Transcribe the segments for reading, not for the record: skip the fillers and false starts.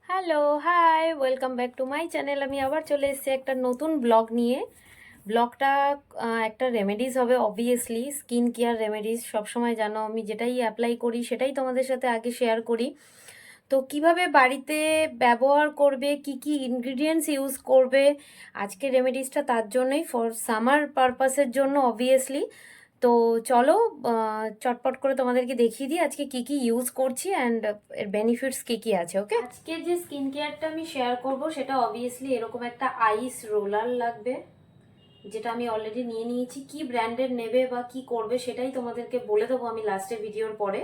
Hello, hi, welcome back to my channel. আমি আবার চলে এসেছি একটা নতুন ব্লগ নিয়ে। ব্লগটা একটা রেমেডিস হবে, অবভিয়াসলি স্কিন কেয়ার রেমেডিস। সবসময় জানো আমি যেটাই অ্যাপ্লাই করি সেটাই তোমাদের সাথে আগে শেয়ার করি। তো কিভাবে বাড়িতে ব্যবহার করবে, কি কি ইনগ্রিডিয়েন্টস ইউজ করবে, আজকে রেমেডিসটা তার জন্যই, ফর সামার পারপাসের জন্য অবভিয়াসলি। তো চলো চটপট করে তোমাদেরকে দেখিয়ে দিই আজকে কি কি ইউজ করছি অ্যান্ড এর বেনিফিটস কি কি আছে। ওকে, আজকে যে স্কিন কেয়ারটা আমি শেয়ার করব সেটা অবভিয়াসলি এরকম একটা আইস রোলার লাগবে, যেটা আমি অলরেডি নিয়ে নিয়েছি। কি ব্র্যান্ডের নেবে বা কি করবে সেটাই তোমাদেরকে বলে দেবো আমি লাস্টে ভিডিওর পরে।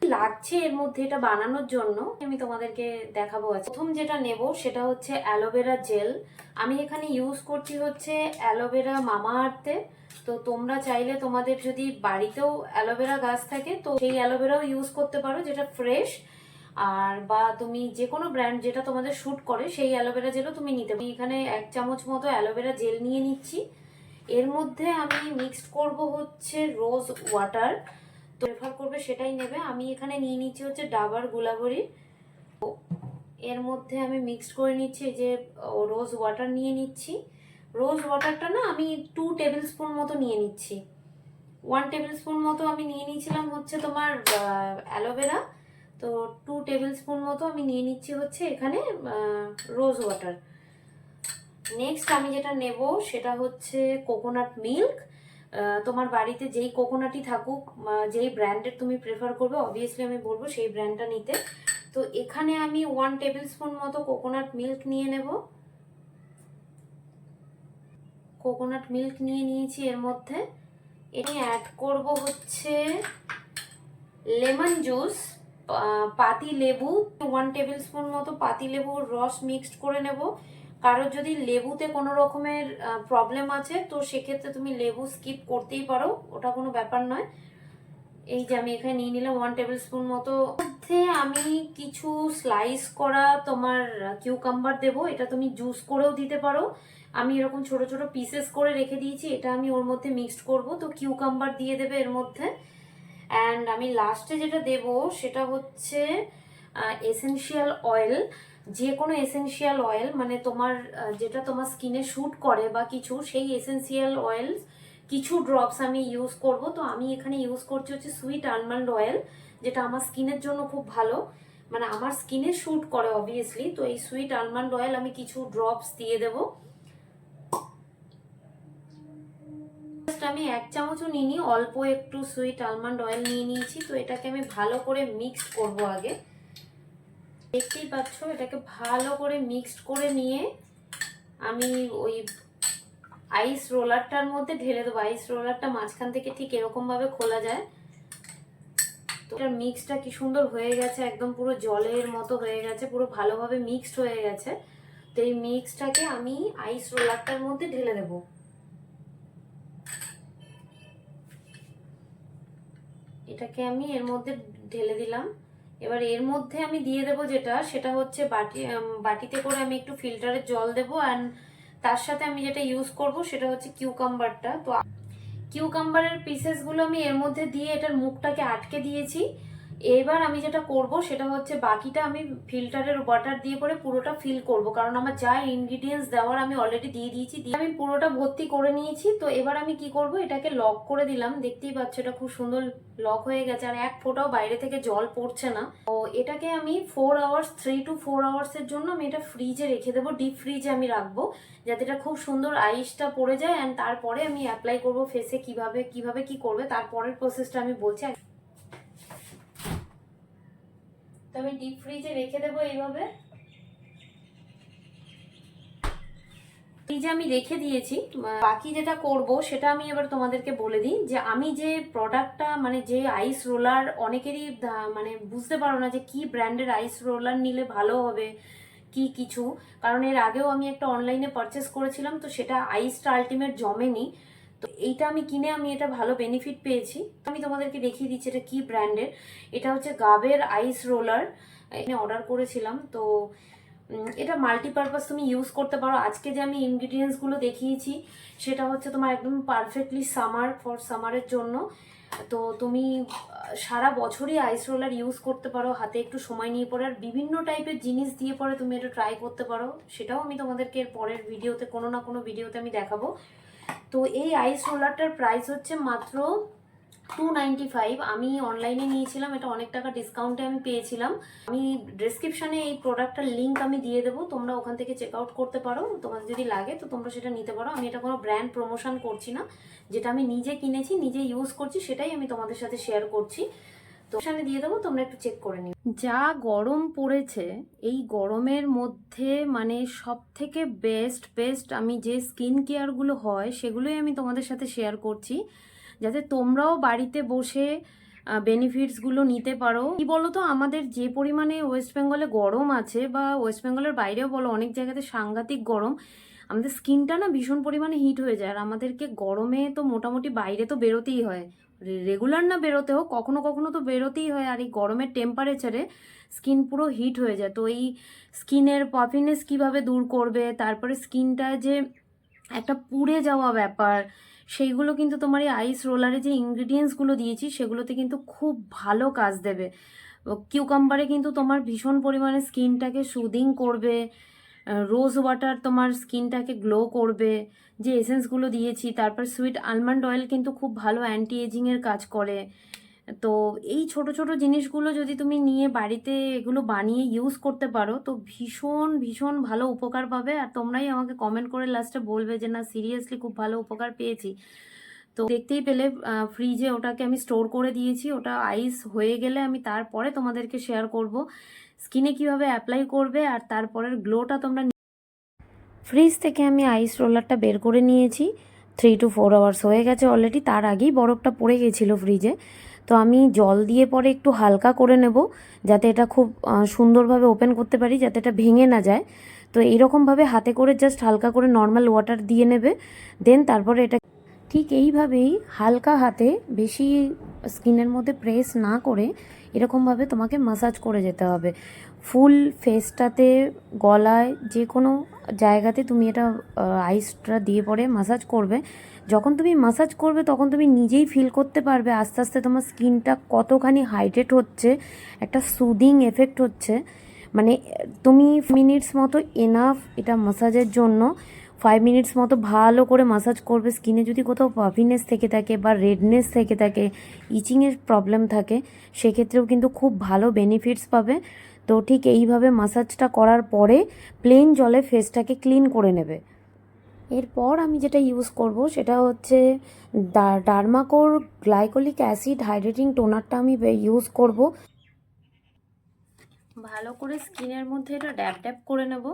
লাগছে এর মধ্যে এটা বানানোর জন্য আমি তোমাদেরকে দেখাবো। আছে প্রথম যেটা নেব সেটা হচ্ছে অ্যালোভেরা জেল। আমি এখানে ইউজ করছি হচ্ছে অ্যালোভেরা মামা আর্থে। তো তোমরা চাইলে তোমাদের যদি বাড়িতেও অ্যালোভেরা গাছ থাকে তো সেই অ্যালোভেরাও ইউজ করতে পারো, যেটা ফ্রেশ। আর বা তুমি যে কোনো ব্র্যান্ড যেটা তোমাদের শ্যুট করে সেই অ্যালোভেরা জেলও তুমি নিতে পারো। এখানে 1 চামচ মতো অ্যালোভেরা জেল নিয়ে নিচ্ছি। এর মধ্যে আমি মিক্সড করব হচ্ছে রোজ ওয়াটার। তো প্রেফার করবে সেটাই নেবে। আমি এখানে নিয়ে নিচ্ছি হচ্ছে ডাবার গুলাবরি। এর মধ্যে আমি মিক্সড করে নিচ্ছি যে রোজ ওয়াটার নিয়ে নিচ্ছি। রোজ ওয়াটারটা না আমি 2 টেবিল স্পুন মতো নিয়ে নিচ্ছি। 1 টেবিল স্পুন মতো আমি নিয়ে নিয়েছিলাম হচ্ছে তোমার অ্যালোভেরা। তো 2 টেবিল স্পুন মতো আমি নিয়ে নিচ্ছি হচ্ছে এখানে রোজ ওয়াটার। নেক্সট আমি যেটা নেব সেটা হচ্ছে কোকোনাট মিল্ক। তোমার বাড়িতে যেই কোকোনাটই থাকুক, যেই ব্র্যান্ডের তুমি প্রেফার করবে অবভিয়াসলি আমি বলবো সেই ব্র্যান্ডটা নিতে। তো এখানে আমি 1 টেবিল স্পুন মতো কোকোনাট মিল্ক নিয়ে নেব। কোকোনাট মিল্ক নিয়ে নিয়েছি। এর মধ্যে এটি অ্যাড করব হচ্ছে লেমন জুস, পাতি লেবু। 1 টেবিল স্পুন মতো পাতি লেবুর রস মিক্সড করে নেব। কারোর যদি লেবুতে কোনো রকমের প্রবলেম আছে তো সেক্ষেত্রে তুমি লেবু স্কিপ করতেই পারো, ওটা কোনো ব্যাপার নয়। এই যে আমি এখানে নিয়ে নিলাম 1 টেবিল স্পুন মতো। মধ্যে আমি কিছু স্লাইস করা তোমার কিউকাম্বার দেবো। এটা তুমি জুস করেও দিতে পারো। আমি এরকম ছোট ছোট পিসেস করে রেখে দিয়েছি, এটা আমি ওর মধ্যে মিক্সড করব। তো কিউকাম্বার দিয়ে দেবে এর মধ্যে। অ্যান্ড আমি লাস্টে যেটা দেব সেটা হচ্ছে এসেনশিয়াল অয়েল। যে কোনো এসেনশিয়াল অয়েল, মানে তোমার যেটা তোমার স্কিনে শ্যুট করে বা কিছু, সেই এসেনশিয়াল অয়েল কিছু ড্রপস আমি ইউজ করব। তো আমি এখানে ইউজ করছি হচ্ছে সুইট আলমন্ড অয়েল, যেটা আমার স্কিনের জন্য খুব ভালো, মানে আমার স্কিনে শ্যুট করে অবভিয়াসলি। তো এই সুইট আলমন্ড অয়েল আমি কিছু ড্রপস দিয়ে দেবো। আমি 1 চামচও নিইনি, অল্প একটু সুইট আলমন্ড অয়েল নিয়ে নিয়েছি। তো এটাকে আমি ভালো করে মিক্সড করব আগে। দেখতেই পাচ্ছ এটাকে ভালো করে মিক্সড করে নিয়ে আমি ওই আইস রোলারটার মধ্যে ঢেলে দেবো। আইস রোলারটা মাঝখান থেকে ঠিক এরকম ভাবে খোলা যায়। তো এটার মিক্সটা কি সুন্দর হয়ে গেছে, একদম পুরো জলের মতো হয়ে গেছে, পুরো ভালোভাবে মিক্সড হয়ে গেছে। তো এই মিক্সটাকে আমি আইস রোলারটার মধ্যে ঢেলে দেবো। এটাকে আমি এর মধ্যে ঢেলে দিলাম। এবার এর মধ্যে আমি দিয়ে দেবো যেটা, সেটা হচ্ছে বাটিতে করে আমি একটু ফিল্টারের জল দেবো। অ্যান্ড তার সাথে আমি যেটা ইউজ করব সেটা হচ্ছে কিউকাম্বারটা। তো কিউকাম্বারের পিসেসগুলো আমি এর মধ্যে দিয়ে এটার মুখটাকে আটকে দিয়েছি। এবার আমি যেটা করব সেটা হচ্ছে বাকিটা আমি ফিল্টারের ওয়াটার দিয়ে পরে পুরোটা ফিল করব, কারণ আমার যা ইনগ্রিডিয়েন্টস দেওয়ার আমি অলরেডি দিয়ে দিয়েছি, দিয়ে আমি পুরোটা ভর্তি করে নিয়েছি। তো এবার আমি কি করব, এটাকে লক করে দিলাম। দেখতেই পাচ্ছ এটা খুব সুন্দর লক হয়ে গেছে, আর এক ফোঁটাও বাইরে থেকে জল পড়ছে না। তো এটাকে আমি 4 আওয়ার্স, 3 to 4 আওয়ার্সের জন্য আমি এটা ফ্রিজে রেখে দেবো। ডিপ ফ্রিজে আমি রাখবো, যাতে এটা খুব সুন্দর আইসটা পড়ে যায়। অ্যান্ড তারপরে আমি অ্যাপ্লাই করব ফেসে। কিভাবে কিভাবে কি করবে তারপরের প্রসেসটা আমি বলছি। তো আমি ডিপ ফ্রিজে রেখে দেবো এইভাবে। ফ্রিজে আমি রেখে দিয়েছি। বাকি যেটা করব সেটা আমি এবার তোমাদেরকে বলে দিই, যে আমি যে প্রোডাক্টটা, মানে যে আইস রোলার, অনেকেরই মানে বুঝতে পারো না যে কি ব্র্যান্ডের আইস রোলার নিলে ভালো হবে কি কিছু। কারণ এর আগেও আমি একটা অনলাইনে পারচেস করেছিলাম, তো সেটা আইসটা আলটিমেট জমেনি। তো এইটা আমি কিনে আমি এটা ভালো বেনিফিট পেয়েছি। আমি তোমাদেরকে দেখিয়ে দিচ্ছি এটা কি ব্র্যান্ডের। এটা হচ্ছে গাবের আইস রোলার, এখানে অর্ডার করেছিলাম। তো এটা মাল্টিপারপাস তুমি ইউজ করতে পারো। আজকে যে আমি ইনগ্রিডিয়েন্টসগুলো দেখিয়েছি সেটা হচ্ছে তোমার একদম পারফেক্টলি সামার, ফর সামারের জন্য। তো তুমি সারা বছরই আইস রোলার ইউজ করতে পারো, হাতে একটু সময় নিয়ে পরে, আর বিভিন্ন টাইপের জিনিস দিয়ে পরে তুমি এটা ট্রাই করতে পারো। সেটাও আমি তোমাদেরকে এর পরের ভিডিওতে, কোনো না কোনো ভিডিওতে আমি দেখাবো। তো এই আইস রোলারটার প্রাইস হচ্ছে মাত্র 295। আমি অনলাইনে নিয়েছিলাম, এটা অনেক টাকা ডিসকাউন্টে আমি পেয়েছিলাম। আমি ডেসক্রিপশনে এই প্রোডাক্টটার লিঙ্ক আমি দিয়ে দেবো, তোমরা ওখান থেকে চেক আউট করতে পারো। তোমাদের যদি লাগে তো তোমরা সেটা নিতে পারো। আমি এটা কোনো ব্র্যান্ড প্রমোশন করছি না, যেটা আমি নিজে কিনেছি, নিজে ইউজ করছি, সেটাই আমি তোমাদের সাথে শেয়ার করছি। তো সেখানে দিয়ে দেবো, তোমরা একটু চেক করে নিও। যা গরম পড়েছে, এই গরমের মধ্যে মানে সব থেকে বেস্ট আমি যে স্কিন কেয়ারগুলো হয় সেগুলোই আমি তোমাদের সাথে শেয়ার করছি, যাতে তোমরাও বাড়িতে বসে বেনিফিটসগুলো নিতে পারো। কি বলো তো, আমাদের যে পরিমাণে ওয়েস্ট বেঙ্গলে গরম আছে, বা ওয়েস্ট বেঙ্গলের বাইরেও বলো, অনেক জায়গাতে সাংঘাতিক গরম, আমাদের স্কিনটা না ভীষণ পরিমাণে হিট হয়ে যায়। আর আমাদেরকে গরমে তো মোটামুটি বাইরে তো বেরোতেই হয়, রেগুলার না বেরোতে হোক, কখনো কখনো তো বেরোতেই হয়। আর এই গরমের টেম্পারেচারে স্কিন পুরো হিট হয়ে যায়। তো এই স্কিনের পাফিনেস কিভাবে দূর করবে, তারপরে স্কিনটা যে একটা পুড়ে যাওয়া ব্যাপার, সেইগুলো কিন্তু তোমার এই আইস রোলারে যে ইনগ্রিডিয়েন্টসগুলো দিয়েছি সেগুলোতে কিন্তু খুব ভালো কাজ দেবে। কিউকাম্বারে কিন্তু তোমার ভীষণ পরিমাণে স্কিনটাকে সুদিং করবে, রোজ ওয়াটার তোমার স্কিনটাকে গ্লো করবে, যে এসেন্সগুলো দিয়েছি। তারপর সুইট আলমন্ড অয়েল কিন্তু খুব ভালো অ্যান্টি এজিংয়ের কাজ করে। তো এই ছোট ছোট জিনিসগুলো যদি তুমি নিয়ে বাড়িতে এগুলো বানিয়ে ইউজ করতে পারো, তো ভীষণ ভীষণ ভালো উপকার পাবে। আর তোমরাই আমাকে কমেন্ট করে লাস্টে বলবে যে না, সিরিয়াসলি খুব ভালো উপকার পেয়েছি। তো দেখতেই পেলে ফ্রিজে ওটাকে আমি স্টোর করে দিয়েছি। ওটা আইস হয়ে গেলে আমি তারপরে তোমাদেরকে শেয়ার করব স্কিনে কিভাবে অ্যাপ্লাই করবে, আর তারপরের গ্লোটা তোমরা। ফ্রিজ থেকে আমি আইস রোলারটা বের করে নিয়েছি, 3 to 4 আওয়ার্স হয়ে গেছে অলরেডি। তার আগেই বরফটা পড়ে গেছিলো ফ্রিজে। তো আমি জল দিয়ে পরে একটু হালকা করে নেব, যাতে এটা খুব সুন্দরভাবে ওপেন করতে পারি, যাতে এটা ভেঙে না যায়। তো এইরকমভাবে হাতে করে জাস্ট হালকা করে নর্মাল ওয়াটার দিয়ে নেবে, দেন তারপরে এটা ঠিক এইভাবেই হালকা হাতে, বেশি স্কিনের মধ্যে প্রেস না করে, এরকমভাবে তোমাকে মাসাজ করে যেতে হবে ফুল ফেসটাতে, গলায়, যে কোনো জায়গাতে তুমি এটা আইসটা দিয়ে পরে মাসাজ করবে। যখন তুমি মাসাজ করবে তখন তুমি নিজেই ফিল করতে পারবে আস্তে আস্তে তোমার স্কিনটা কতখানি হাইড্রেট হচ্ছে, একটা সুদিং এফেক্ট হচ্ছে। মানে তুমি মিনিটস মতো এনাফ এটা মাসাজের জন্য। 5 মিনিটস মতো ভালো করে মাসাজ করবে। স্কিনে যদি কোথাও পাফিনেস থেকে থাকে বা রেডনেস থেকে থাকে, ইচিংয়ের প্রবলেম থাকে, সেক্ষেত্রেও কিন্তু খুব ভালো বেনিফিটস পাবে। তো ঠিক এইভাবে মাসাজটা করার পরে প্লেন জলে ফেসটাকে ক্লিন করে নেবে। এরপর আমি যেটা ইউজ করব সেটা হচ্ছে ডার্মাকোর গ্লাইকোলিক অ্যাসিড হাইড্রেটিং টোনারটা আমি ইউজ করব। ভালো করে স্কিনের মধ্যে এটা ড্যাব ড্যাব করে নেব,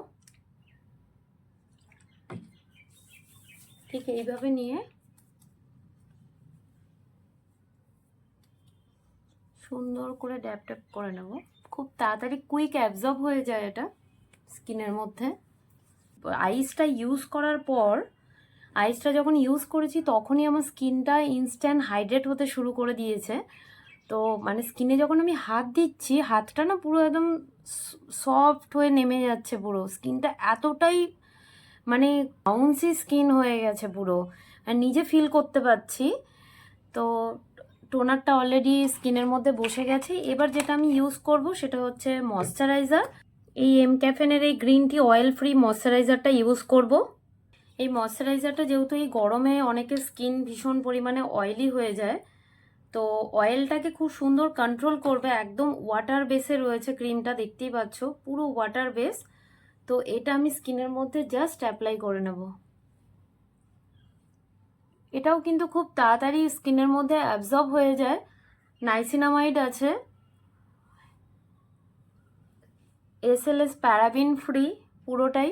ঠিক এইভাবে নিয়ে সুন্দর করে ড্যাব ড্যাব করে নেব। খুব তাড়াতাড়ি কুইক অ্যাবজর্ব হয়ে যায় এটা স্কিনের মধ্যে। আইসটা ইউজ করার পর, আইসটা যখন ইউজ করেছি তখনই আমার স্কিনটা ইনস্ট্যান্ট হাইড্রেট হতে শুরু করে দিয়েছে। তো মানে স্কিনে যখন আমি হাত দিচ্ছি, হাতটা না পুরো একদম সফট হয়ে নেমে যাচ্ছে, পুরো স্কিনটা এতটাই মানে বাউন্সি স্কিন হয়ে গেছে পুরো, আর নিজে ফিল করতে পারছি। তো টোনারটা অলরেডি স্কিনের মধ্যে বসে গেছে। এবার যেটা আমি ইউজ করব সেটা হচ্ছে ময়শ্চারাইজার। এই এমক্যাফেনের এই গ্রিন টি অয়েল ফ্রি ময়শ্চারাইজারটা ইউজ করব। এই ময়শ্চারাইজারটা যেহেতু এই গরমে অনেকের স্কিন ভীষণ পরিমাণে অয়েলি হয়ে যায়, তো অয়েলটাকে খুব সুন্দর কন্ট্রোল করবে। একদম ওয়াটার বেসে রয়েছে ক্রিমটা, দেখতেই পাচ্ছ পুরো ওয়াটার বেস। তো এটা আমি স্কিনের মধ্যে জাস্ট অ্যাপ্লাই করে নেব। এটাও কিন্তু খুব তাড়াতাড়ি স্কিনের মধ্যে অ্যাবজর্ব হয়ে যায়। নাইসিনামাইড আছে, SLS প্যারাবিন ফ্রি পুরোটাই।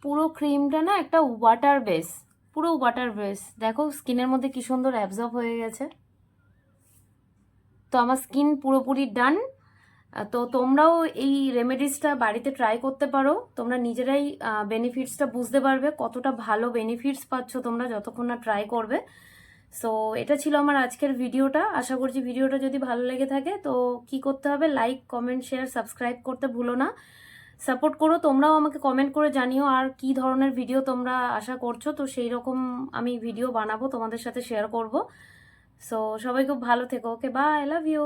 পুরো ক্রিমটা না একটা ওয়াটার বেস, পুরো ওয়াটার বেস। দেখো স্কিনের মধ্যে কি সুন্দর অ্যাবজর্ব হয়ে গেছে। তো আমার স্কিন পুরোপুরি ডান। তো তোমরাও এই রেমেডিসটা বাড়িতে ট্রাই করতে পারো। তোমরা নিজেরাই বেনিফিটসটা বুঝতে পারবে কতটা ভালো বেনিফিটস পাচ্ছ তোমরা যতক্ষণ না ট্রাই করবে। সো এটা ছিল আমার আজকের ভিডিওটা। আশা করছি ভিডিওটা যদি ভালো লেগে থাকে তো কি করতে হবে, লাইক, কমেন্ট, শেয়ার, সাবস্ক্রাইব করতে ভুলো না। সাপোর্ট করো, তোমরাও আমাকে কমেন্ট করে জানিও আর কি ধরনের ভিডিও তোমরা আশা করছো, তো সেই রকম আমি ভিডিও বানাবো, তোমাদের সাথে শেয়ার করব। সো সবাই খুব ভালো থেকো। ওকে, বাই, আই লাভ ইউ।